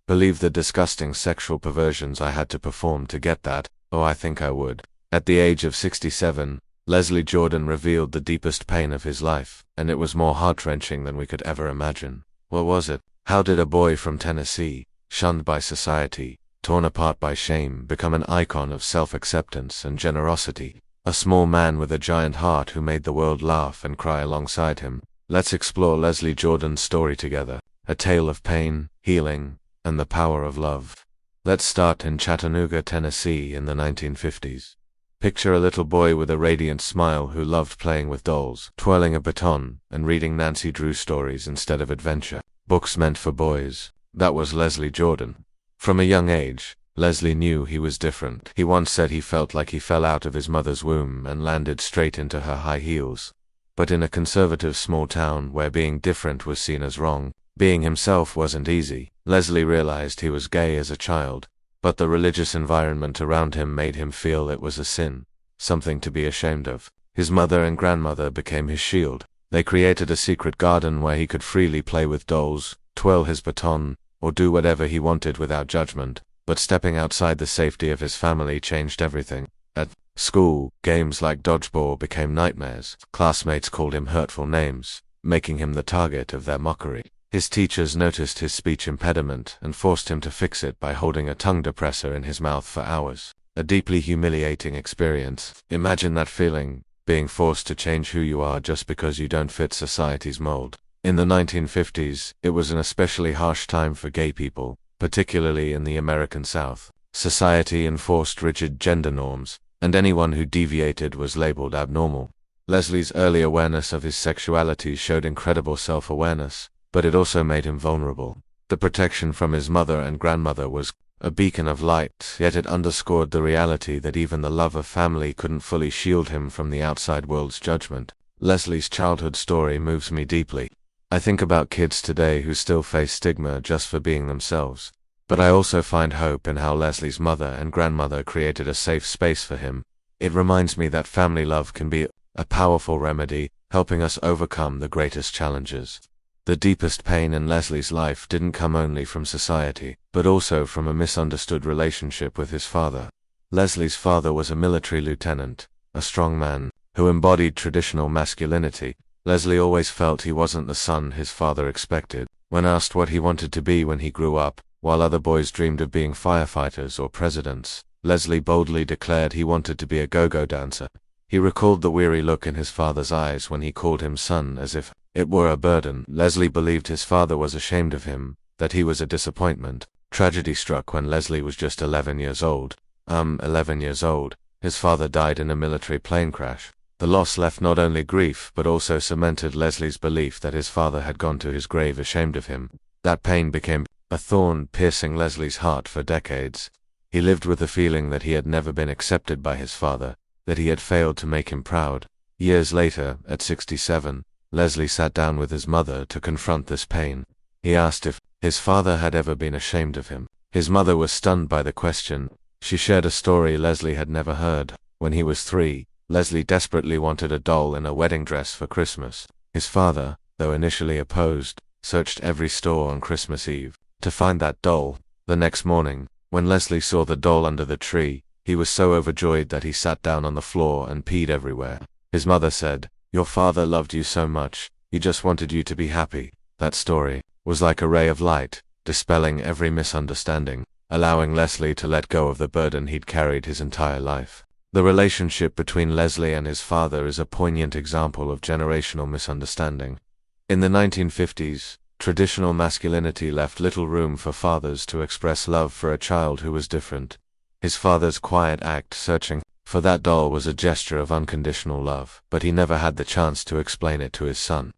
believe the disgusting sexual perversions I had to perform to get that. Oh, I think I would. At the age of 67, Leslie Jordan revealed the deepest pain of his life, and it was more heart-wrenching than we could ever imagine. What was it? How did a boy from Tennessee, shunned by society, torn apart by shame, become an icon of self-acceptance and generosity? A small man with a giant heart who made the world laugh and cry alongside him. Let's explore Leslie Jordan's story together, a tale of pain, healing, and the power of love. Let's start in Chattanooga, Tennessee in the 1950s. Picture a little boy with a radiant smile who loved playing with dolls, twirling a baton, and reading Nancy Drew stories instead of adventure. Books meant for boys. That was Leslie Jordan. From a young age, Leslie knew he was different. He once said he felt like he fell out of his mother's womb and landed straight into her high heels. But in a conservative small town where being different was seen as wrong, being himself wasn't easy. Leslie realized he was gay as a child, but the religious environment around him made him feel it was a sin, something to be ashamed of. His mother and grandmother became his shield. They created a secret garden where he could freely play with dolls, twirl his baton, or do whatever he wanted without judgment. But stepping outside the safety of his family changed everything. At school, games like dodgeball became nightmares. Classmates called him hurtful names, making him the target of their mockery. His teachers noticed his speech impediment and forced him to fix it by holding a tongue depressor in his mouth for hours. A deeply humiliating experience. Imagine that feeling, being forced to change who you are just because you don't fit society's mold. In the 1950s, it was an especially harsh time for gay people, particularly in the American South. Society enforced rigid gender norms, and anyone who deviated was labeled abnormal. Leslie's early awareness of his sexuality showed incredible self-awareness, but it also made him vulnerable. The protection from his mother and grandmother was a beacon of light, yet it underscored the reality that even the love of family couldn't fully shield him from the outside world's judgment. Leslie's childhood story moves me deeply. I think about kids today who still face stigma just for being themselves. But I also find hope in how Leslie's mother and grandmother created a safe space for him. It reminds me that family love can be a powerful remedy, helping us overcome the greatest challenges. The deepest pain in Leslie's life didn't come only from society, but also from a misunderstood relationship with his father. Leslie's father was a military lieutenant, a strong man, who embodied traditional masculinity. Leslie always felt he wasn't the son his father expected. When asked what he wanted to be when he grew up, while other boys dreamed of being firefighters or presidents, Leslie boldly declared he wanted to be a go-go dancer. He recalled the weary look in his father's eyes when he called him son as if it were a burden. Leslie believed his father was ashamed of him, that he was a disappointment. Tragedy struck when Leslie was just 11 years old. 11 years old. His father died in a military plane crash. The loss left not only grief but also cemented Leslie's belief that his father had gone to his grave ashamed of him. That pain became a thorn piercing Leslie's heart for decades. He lived with the feeling that he had never been accepted by his father, that he had failed to make him proud. Years later, at 67, Leslie sat down with his mother to confront this pain. He asked if his father had ever been ashamed of him. His mother was stunned by the question. She shared a story Leslie had never heard. When he was 3, Leslie desperately wanted a doll in a wedding dress for Christmas. His father, though initially opposed, searched every store on Christmas Eve to find that doll. The next morning, when Leslie saw the doll under the tree, he was so overjoyed that he sat down on the floor and peed everywhere. His mother said, "Your father loved you so much, he just wanted you to be happy." That story was like a ray of light, dispelling every misunderstanding, allowing Leslie to let go of the burden he'd carried his entire life. The relationship between Leslie and his father is a poignant example of generational misunderstanding. In the 1950s, traditional masculinity left little room for fathers to express love for a child who was different. His father's quiet act searching for that doll was a gesture of unconditional love, but he never had the chance to explain it to his son.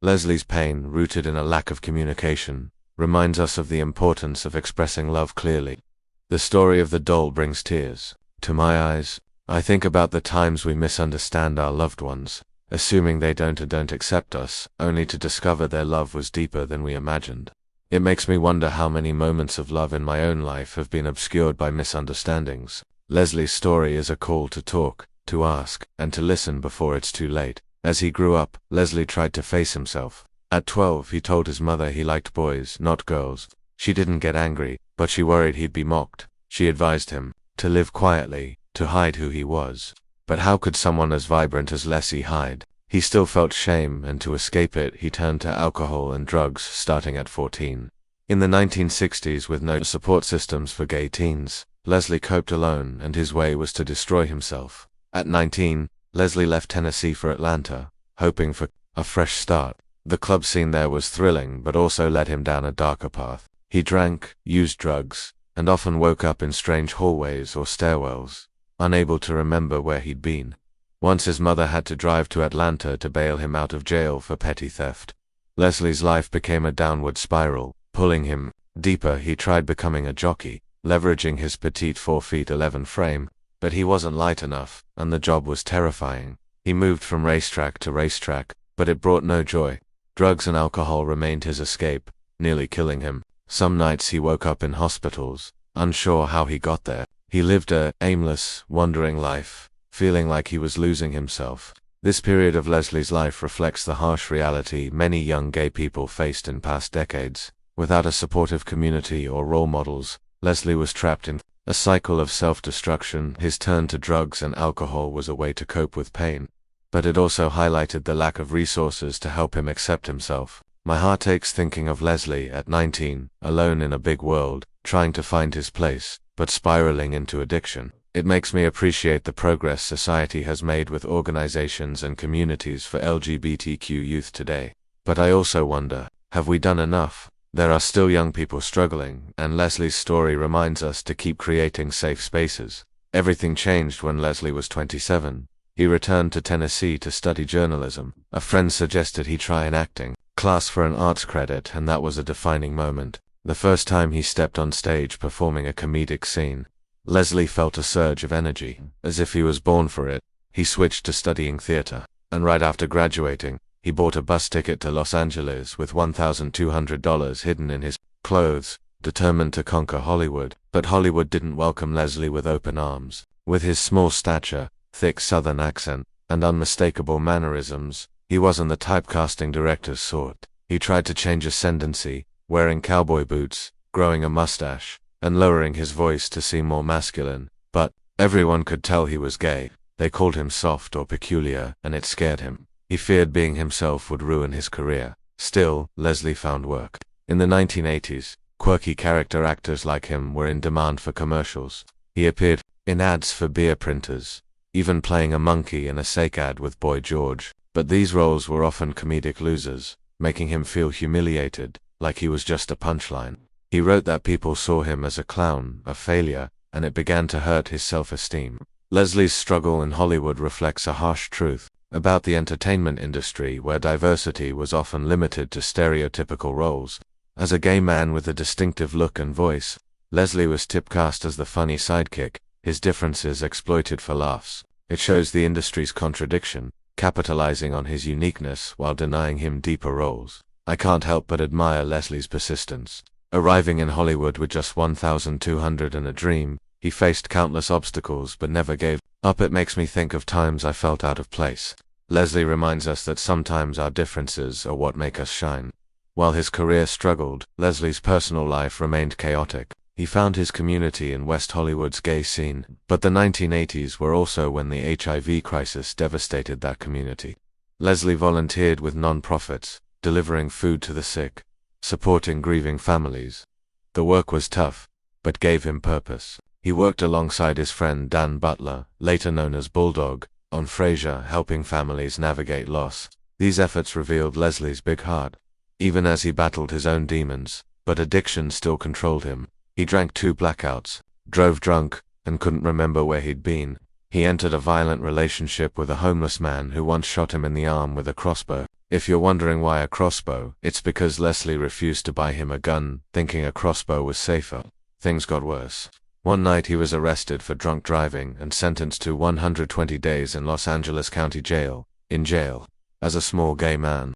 Leslie's pain, rooted in a lack of communication, reminds us of the importance of expressing love clearly. The story of the doll brings tears to my eyes. I think about the times we misunderstand our loved ones, assuming they don't accept us, only to discover their love was deeper than we imagined. It makes me wonder how many moments of love in my own life have been obscured by misunderstandings. Leslie's story is a call to talk, to ask, and to listen before it's too late. As he grew up, Leslie tried to face himself. At 12, he told his mother he liked boys, not girls. She didn't get angry, but she worried he'd be mocked. She advised him to live quietly, to hide who he was. But how could someone as vibrant as Leslie hide? He still felt shame, and to escape it, he turned to alcohol and drugs, starting at 14. In the 1960s, with no support systems for gay teens, Leslie coped alone, and his way was to destroy himself. At 19, Leslie left Tennessee for Atlanta, hoping for a fresh start. The club scene there was thrilling, but also led him down a darker path. He drank, used drugs, and often woke up in strange hallways or stairwells, unable to remember where he'd been. Once his mother had to drive to Atlanta to bail him out of jail for petty theft. Leslie's life became a downward spiral, pulling him deeper. He tried becoming a jockey, leveraging his petite 4'11" frame, but he wasn't light enough, and the job was terrifying. He moved from racetrack to racetrack, but it brought no joy. Drugs and alcohol remained his escape, nearly killing him. Some nights he woke up in hospitals, unsure how he got there. He lived a aimless, wandering life, feeling like he was losing himself. This period of Leslie's life reflects the harsh reality many young gay people faced in past decades. Without a supportive community or role models, Leslie was trapped in a cycle of self-destruction. His turn to drugs and alcohol was a way to cope with pain, but it also highlighted the lack of resources to help him accept himself. My heart aches thinking of Leslie at 19, alone in a big world, trying to find his place, but spiraling into addiction. It makes me appreciate the progress society has made with organizations and communities for LGBTQ youth today. But I also wonder, have we done enough? There are still young people struggling, and Leslie's story reminds us to keep creating safe spaces. Everything changed when Leslie was 27. He returned to Tennessee to study journalism. A friend suggested he try an acting class for an arts credit, and that was a defining moment. The first time he stepped on stage performing a comedic scene, Leslie felt a surge of energy, as if he was born for it. He switched to studying theater, and right after graduating, he bought a bus ticket to Los Angeles with $1,200 hidden in his clothes, determined to conquer Hollywood. But Hollywood didn't welcome Leslie with open arms. With his small stature, thick Southern accent, and unmistakable mannerisms, he wasn't the typecasting directors sought. He tried to change ascendancy, wearing cowboy boots, growing a mustache, and lowering his voice to seem more masculine. But everyone could tell he was gay. They called him soft or peculiar, and it scared him. He feared being himself would ruin his career. Still, Leslie found work. In the 1980s, quirky character actors like him were in demand for commercials. He appeared in ads for beer printers, even playing a monkey in a Sake ad with Boy George. But these roles were often comedic losers, making him feel humiliated, like he was just a punchline. He wrote that people saw him as a clown, a failure, and it began to hurt his self-esteem. Leslie's struggle in Hollywood reflects a harsh truth about the entertainment industry, where diversity was often limited to stereotypical roles. As a gay man with a distinctive look and voice, Leslie was typecast as the funny sidekick, his differences exploited for laughs. It shows the industry's contradiction, capitalizing on his uniqueness while denying him deeper roles. I can't help but admire Leslie's persistence. Arriving in Hollywood with just $1,200 and a dream, he faced countless obstacles but never gave up. It makes me think of times I felt out of place. Leslie reminds us that sometimes our differences are what make us shine. While his career struggled, Leslie's personal life remained chaotic. He found his community in West Hollywood's gay scene, but the 1980s were also when the HIV crisis devastated that community. Leslie volunteered with non-profits, delivering food to the sick, supporting grieving families. The work was tough, but gave him purpose. He worked alongside his friend Dan Butler, later known as Bulldog, on Frasier, helping families navigate loss. These efforts revealed Leslie's big heart, even as he battled his own demons, but addiction still controlled him. He drank 2 blackouts, drove drunk, and couldn't remember where he'd been. He entered a violent relationship with a homeless man who once shot him in the arm with a crossbow. If you're wondering why a crossbow, it's because Leslie refused to buy him a gun, thinking a crossbow was safer. Things got worse. One night he was arrested for drunk driving and sentenced to 120 days in Los Angeles County Jail. In jail, as a small gay man,